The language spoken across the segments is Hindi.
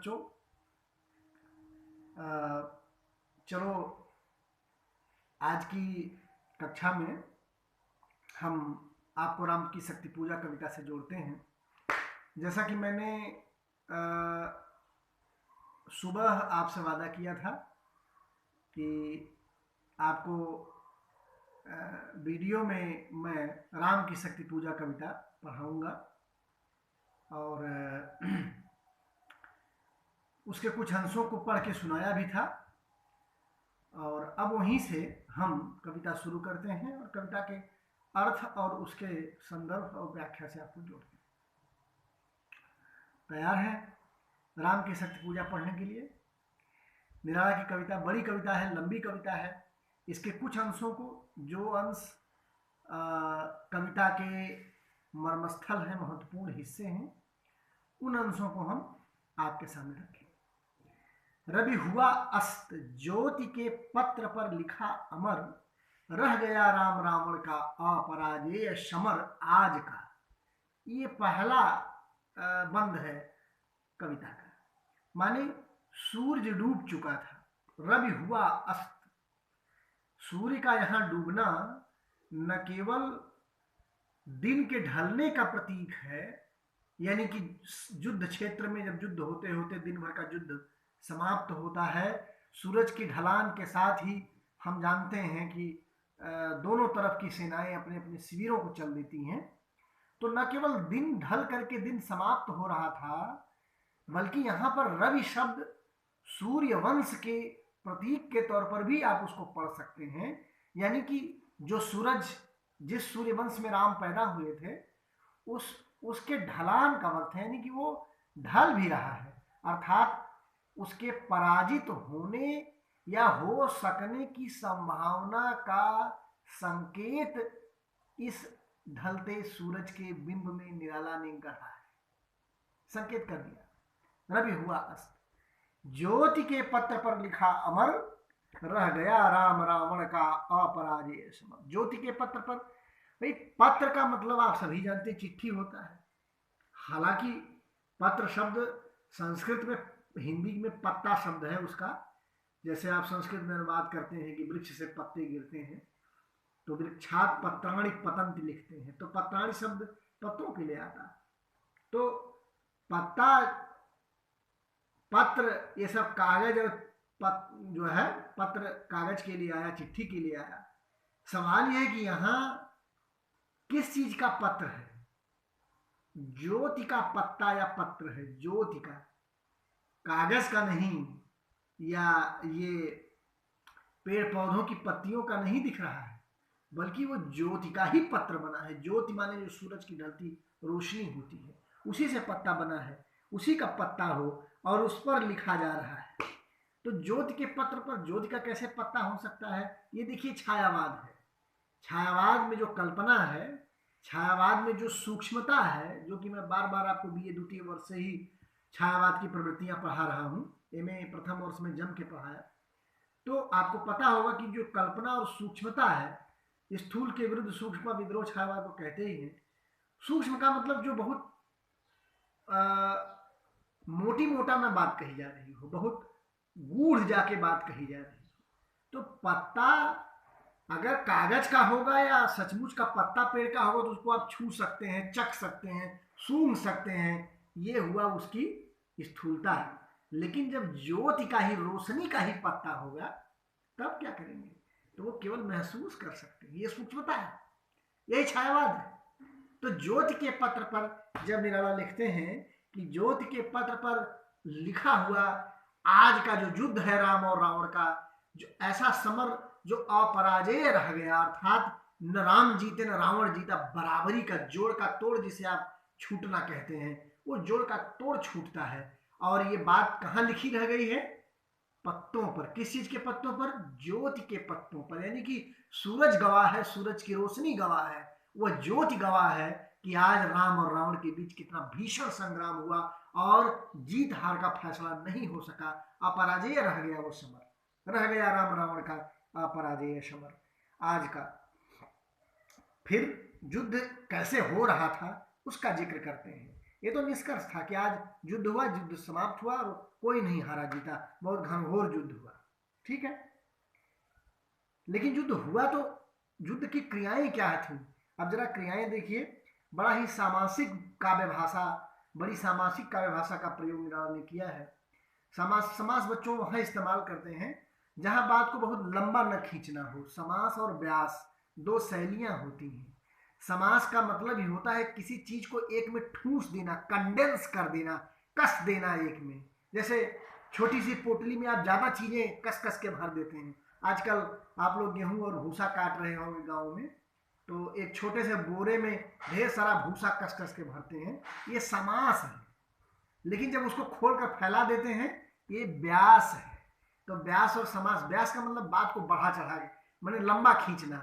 बच्चों, चलो आज की कक्षा में हम आपको राम की शक्ति पूजा कविता से जोड़ते हैं। जैसा कि मैंने सुबह आपसे वादा किया था कि आपको वीडियो में मैं राम की शक्ति पूजा कविता पढ़ाऊंगा और उसके कुछ अंशों को पढ़ के सुनाया भी था। और अब वहीं से हम कविता शुरू करते हैं और कविता के अर्थ और उसके संदर्भ और व्याख्या से आपको जोड़ते हैं। तैयार है राम की शक्ति पूजा पढ़ने के लिए? निराला की कविता बड़ी कविता है, लंबी कविता है। इसके कुछ अंशों को, जो अंश कविता के मर्मस्थल हैं, महत्वपूर्ण हिस्से हैं, उन अंशों को हम आपके सामने रखें। रवि हुआ अस्त, ज्योति के पत्र पर लिखा अमर, रह गया राम रावण का अपराजेय समर आज का। ये पहला बंद है कविता का, माने सूरज डूब चुका था। रवि हुआ अस्त, सूर्य का यहाँ डूबना न केवल दिन के ढलने का प्रतीक है, यानी कि युद्ध क्षेत्र में जब युद्ध होते होते दिन भर का युद्ध समाप्त होता है, सूरज की ढलान के साथ ही हम जानते हैं कि दोनों तरफ की सेनाएं अपने अपने शिविरों को चल देती हैं। तो न केवल दिन ढल करके दिन समाप्त हो रहा था, बल्कि यहाँ पर रवि शब्द सूर्य वंश के प्रतीक के तौर पर भी आप उसको पढ़ सकते हैं। यानी कि जो सूरज, जिस सूर्य वंश में राम पैदा हुए थे, उसके ढलान का वक्त है, यानी कि वो ढल भी रहा है, अर्थात उसके पराजित होने या हो सकने की संभावना का संकेत इस ढलते सूरज के बिंब में निराला ने गढ़ा है, संकेत कर दिया। रवि हुआ अस्त, ज्योति के पत्र पर लिखा अमर, रह गया राम रावण का अपराजेय समर। ज्योति के पत्र पर, भाई पत्र का मतलब आप सभी जानते हैं चिट्ठी होता है। हालांकि पत्र शब्द संस्कृत में, हिंदी में पत्ता शब्द है उसका। जैसे आप संस्कृत में अनुवाद करते हैं कि वृक्ष से पत्ते गिरते हैं तो वृक्षात पत्राणि पतंति लिखते हैं, तो पत्राणि शब्द पत्तों के लिए आता है। तो पत्ता, पत्र, ये सब कागज और जो है पत्र कागज के लिए आया, चिट्ठी के लिए आया। सवाल यह है कि यहाँ किस चीज का पत्र है? ज्योति का पत्ता या पत्र है, ज्योति का, कागज का नहीं, या ये पेड़ पौधों की पत्तियों का नहीं दिख रहा है, बल्कि वो ज्योति का ही पत्र बना है। ज्योति माने जो सूरज की ढलती रोशनी होती है, उसी से पत्ता बना है, उसी का पत्ता हो और उस पर लिखा जा रहा है। तो ज्योति के पत्र पर ज्योति का कैसे पत्ता हो सकता है? ये देखिए छायावाद है। छायावाद में जो कल्पना है, छायावाद में जो सूक्ष्मता है, जो कि मैं बार बार आपको बीए द्वितीय वर्ष से ही छायावाद की प्रवृत्तियां पढ़ा रहा हूं, एमए प्रथम वर्ष में जम के पढ़ाया, तो आपको पता होगा कि जो कल्पना और सूक्ष्मता है, स्थूल के विरुद्ध सूक्ष्म विद्रोह छायावाद को कहते ही हैं। सूक्ष्म का मतलब जो बहुत मोटी मोटा ना बात कही जा रही हो, बहुत गूढ़ जाके बात कही जा रही हो। तो पत्ता अगर कागज का होगा या सचमुच का पत्ता पेड़ का होगा तो उसको आप छू सकते हैं, चख सकते हैं, सूंघ सकते हैं, ये हुआ उसकी स्थूलता है। लेकिन जब ज्योति का ही, रोशनी का ही पत्ता होगा तब क्या करेंगे? तो वो केवल महसूस कर सकते हैं, ये सूक्ष्मता है, यही छायावाद है। तो ज्योति के पत्र पर जब निराला लिखते हैं कि ज्योति के पत्र पर लिखा हुआ आज का जो युद्ध है राम और रावण का, जो ऐसा समर जो अपराजेय रह गया, अर्थात न राम जीते न रावण जीता, बराबरी का, जोड़ का तोड़ जिसे आप छूटना कहते हैं, वो जोड़ का तोड़ छूटता है। और ये बात कहाँ लिखी रह गई है? पत्तों पर। किस चीज के पत्तों पर? ज्योति के पत्तों पर। यानी कि सूरज गवाह है, सूरज की रोशनी गवाह है, वह ज्योति गवाह है कि आज राम और रावण के बीच कितना भीषण संग्राम हुआ और जीत हार का फैसला नहीं हो सका, अपराजेय रह गया वो समर, रह गया राम रावण का अपराजेय समर आज का। फिर युद्ध कैसे हो रहा था उसका जिक्र करते हैं। ये तो निष्कर्ष था कि आज युद्ध हुआ, युद्ध समाप्त हुआ और कोई नहीं हारा जीता, बहुत घनघोर युद्ध हुआ, ठीक है। लेकिन युद्ध हुआ तो युद्ध की क्रियाएं क्या थी? अब जरा क्रियाएं देखिए। बड़ा ही सामासिक काव्य भाषा, बड़ी सामासिक काव्य भाषा का प्रयोग निराला ने किया है। समास बच्चों वहां इस्तेमाल करते हैं जहां बात को बहुत लंबा न खींचना हो। समास और व्यास दो शैलियां होती हैं। समास का मतलब ही होता है किसी चीज को एक में ठूस देना, कंडेंस कर देना, कस देना एक में। जैसे छोटी सी पोटली में आप ज्यादा चीजें कस कस के भर देते हैं। आजकल आप लोग गेहूं और भूसा काट रहे होंगे गाँव में, तो एक छोटे से बोरे में ढेर सारा भूसा कस कस के भरते हैं, ये समास है। लेकिन जब उसको खोल कर फैला देते हैं, ये व्यास है। तो व्यास और समास, व्यास का मतलब बात को बढ़ा चढ़ा के, माने लंबा खींचना,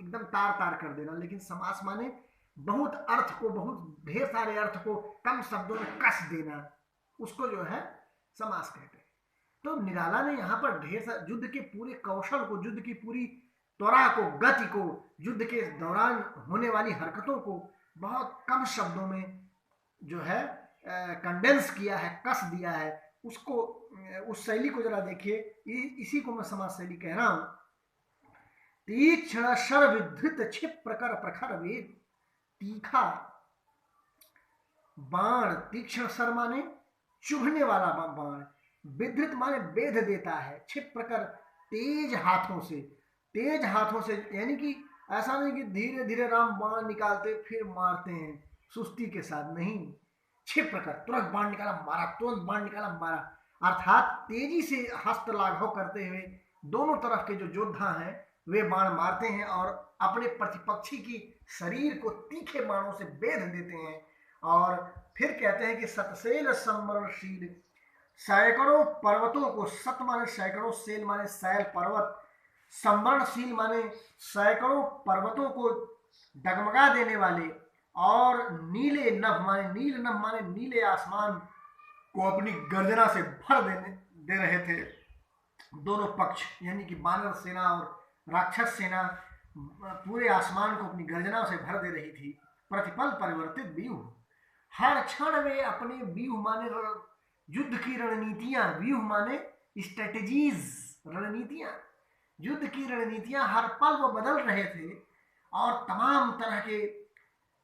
एकदम तार तार कर देना। लेकिन समास माने बहुत अर्थ को, बहुत ढेर सारे अर्थ को कम शब्दों में कस देना, उसको जो है समास कहते हैं। तो निराला ने यहाँ पर ढेर सारे युद्ध के पूरे कौशल को, युद्ध की पूरी त्वरा को, गति को, युद्ध के दौरान होने वाली हरकतों को बहुत कम शब्दों में जो है कंडेंस किया है, कस दिया है। उसको, उस शैली को जरा देखिए। इसी को मैं समाज शैली कह रहा हूं। तीक्ष्ण शर विधृत क्षिप्र कर प्रखर वेग, तीखा बाण, तीक्ष्ण शर माने चुभने वाला बाण, विधृत माने बेध देता है, क्षिप्र कर तेज हाथों से, तेज हाथों से, यानी कि ऐसा नहीं कि धीरे धीरे राम बाण निकालते फिर मारते हैं सुस्ती के साथ, नहीं, क्षिप्र कर, तुरंत बाण निकाला मारा, तुरंत बाण निकाला मारा, अर्थात तेजी से हस्त लाघव करते हुए दोनों तरफ के जो योद्धा हैं वे बाण मारते हैं और अपने प्रतिपक्षी की शरीर को तीखे बाणों से बेध देते हैं। और फिर कहते हैं कि सतसेल संवरणशील, सैकड़ों पर्वतों को, सत माने सैकड़ों, सेल माने सैल पर्वत, संवरणशील माने सैकड़ों पर्वतों को डगमगा देने वाले, और नीले नभ माने, नील नभ माने नीले आसमान को अपनी गर्जना से भर दे रहे थे। दोनों पक्ष यानी कि वानर सेना और राक्षस सेना पूरे आसमान को अपनी गर्जना से भर दे रही थी। प्रतिपल परिवर्तित व्यूह, हर क्षण वे अपने व्यूह माने युद्ध की रणनीतियां, व्यूह माने स्ट्रेटेजीज, रणनीतियां, युद्ध की रणनीतियां हर पल वो बदल रहे थे और तमाम तरह के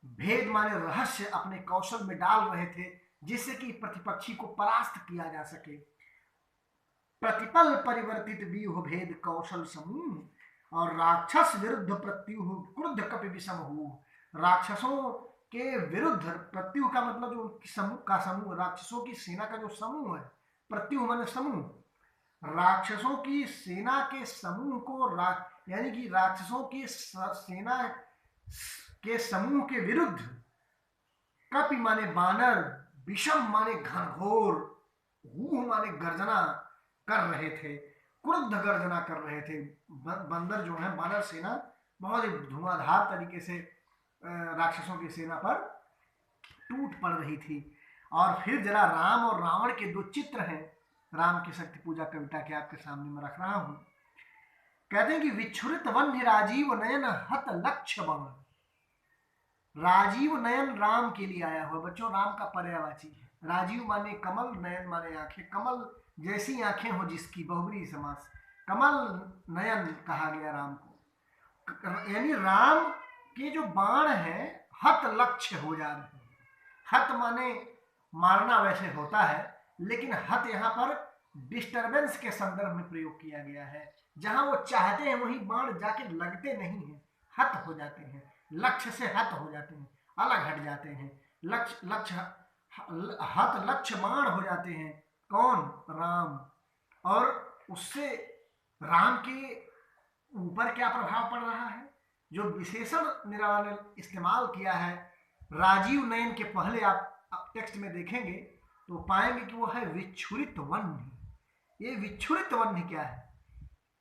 भेद माने रहस्य अपने कौशल में डाल रहे थे जिससे कि प्रतिपक्षी को परास्त किया जा सके। प्रतिपल परिवर्तित व्यूह भेद कौशल समूह, और राक्षस विरुद्ध प्रत्युह क्रुद्ध कपि विषम हो, राक्षसों के विरुद्ध, प्रत्युह का मतलब जो समूह का समूह, राक्षसों की सेना का जो समूह है, प्रत्युह माने समूह, राक्षसों की सेना के समूह को, यानी कि राक्षसों की सेना के समूह के विरुद्ध, कपि माने बानर, विषम माने घनघोर, हूह माने गर्जना कर रहे थे, क्रुद्ध गर्जना कर रहे थे। बंदर जो है, बानर सेना बहुत ही धुआंधार तरीके से राक्षसों की सेना पर टूट पड़ रही थी। और फिर जरा राम और रावण के दो चित्र हैं, राम की शक्ति पूजा कविता के आपके सामने में रख रहा हूं। कहते हैं कि विच्छुरित वन्य राजीव नयन हत लक्ष्य बाण, राजीव नयन राम के लिए आया हुआ। बच्चों, राम का पर्यायवाची है। राजीव माने कमल, नयन माने आंखें, कमल जैसी आंखें हो जिसकी, बहुब्रीहि समास, कमल नयन कहा गया राम को। यानी राम के जो बाण हैं हत लक्ष्य हो जा रहे हैं। हत माने मारना वैसे होता है, लेकिन हत यहाँ पर डिस्टरबेंस के संदर्भ में प्रयोग किया गया है। जहां वो चाहते हैं वहीं बाण जाके लगते नहीं हैं, हत हो जाते हैं, लक्ष्य से हत हो जाते हैं, अलग हट जाते हैं, लक्ष्य हत लक्ष्य बाण हो जाते हैं। कौन? राम। और उससे राम के ऊपर क्या प्रभाव पड़ रहा है? जो विशेषण निराला ने इस्तेमाल किया है राजीव नयन के पहले, आप टेक्स्ट में देखेंगे तो पाएंगे कि वो है विच्छुरित वन्य। ये विच्छुरित वन्य क्या है?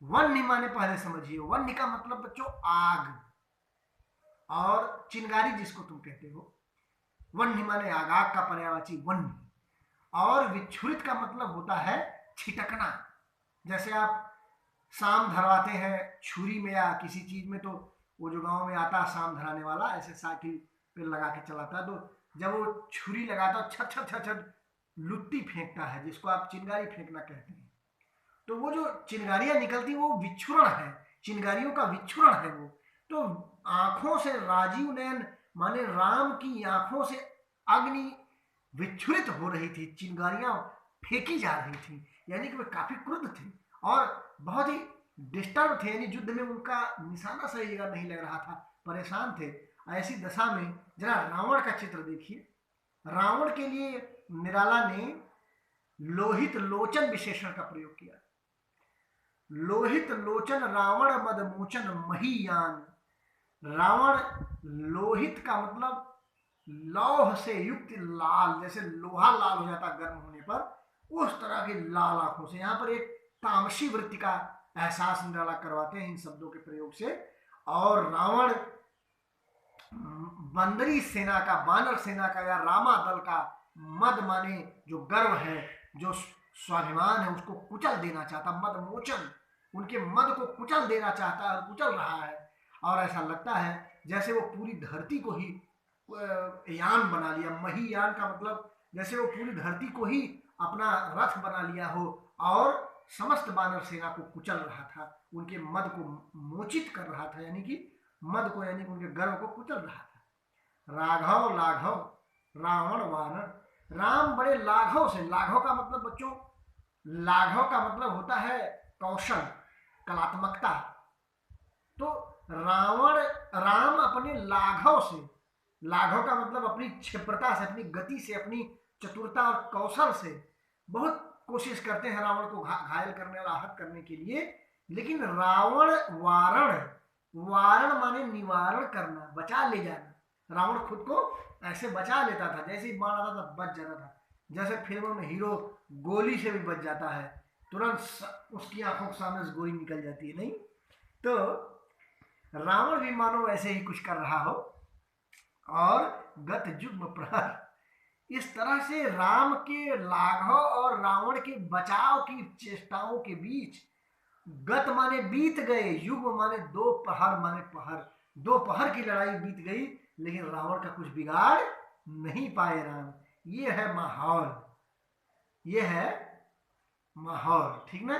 वन्य माने पहले समझिए, वन्य का मतलब बच्चों आग, और चिंगारी जिसको तुम कहते हो, वन्य माने आग, आग का पर्यायवाची वन्य। और विच्छुरित का मतलब होता है छिटकना। जैसे आप साम धरवाते हैं छुरी में या किसी चीज में, तो वो जो गांव में आता है साम धराने वाला, ऐसे साइकिल पे लगा के चलाता है, तो जब वो छुरी लगाता है छट छट छट छट लुत्ती फेंकता है, जिसको आप चिंगारी फेंकना कहते हैं, तो वो जो चिंगारियां निकलती वो विच्छुरण है, चिंगारियों का विच्छुरण है वो। तो आंखों से राजीव नयन माने राम की आंखों से अग्नि विच्छुरित हो रही थी, चिंगारियां फेंकी जा रही थी, यानी कि वे काफी क्रुद्ध थे और बहुत ही डिस्टर्ब थे, यानी युद्ध में उनका निशाना सही जगह नहीं लग रहा था, परेशान थे। ऐसी दशा में जरा रावण का चित्र देखिए। रावण के लिए निराला ने लोहित लोचन विशेषण का प्रयोग किया। लोहित लोचन रावण मदमोचन महीयान। रावण लोहित का मतलब लौह से युक्त लाल, जैसे लोहा लाल हो जाता गर्म होने पर, उस तरह की लाल आंखों से। यहाँ पर एक तामसी वृत्ति का एहसास निराला करवाते हैं इन शब्दों के प्रयोग से। और रावण बंदरी सेना का, बानर सेना का या रामा दल का मद माने जो गर्व है, जो स्वाभिमान है, उसको कुचल देना चाहता, मद मोचन, उनके मद को कुचल देना चाहता है और कुचल रहा है। और ऐसा लगता है जैसे वो पूरी धरती को ही यान बना लिया। मही यान का मतलब जैसे वो पूरी धरती को ही अपना रथ बना लिया हो और समस्त बानर सेना को कुचल रहा था, उनके मद को मोचित कर रहा था, यानी कि मद को, यानी कि उनके गर्व को कुचल रहा था। राघव लाघव रावण वानर। राम बड़े लाघव से, लाघव का मतलब बच्चों, लाघव का मतलब होता है कौशल, कलात्मकता। तो राम अपने लाघव से, लाघव का मतलब अपनी क्षिप्रता से, अपनी गति से, अपनी चतुरता और कौशल से बहुत कोशिश करते हैं रावण को घायल करने और आहत करने के लिए। लेकिन रावण वारण, वारण माने निवारण करना, बचा ले जाना। रावण खुद को ऐसे बचा लेता था, जैसे ही बाण आता था बच जाता था, जैसे फिल्मों में हीरो गोली से भी बच जाता है, तुरंत उसकी आंखों के सामने से गोली निकल जाती है। नहीं तो रावण भी मानो ऐसे ही कुछ कर रहा हो। और गत जुग्म प्रहर, इस तरह से राम के लाघव और रावण के बचाव की चेष्टाओं के बीच, गत माने बीत गए, युग माने दोपहर माने पहर, दोपहर की लड़ाई बीत गई, लेकिन रावण का कुछ बिगाड़ नहीं पाए राम। ये है माहौल, ये है माहौल, ठीक ना।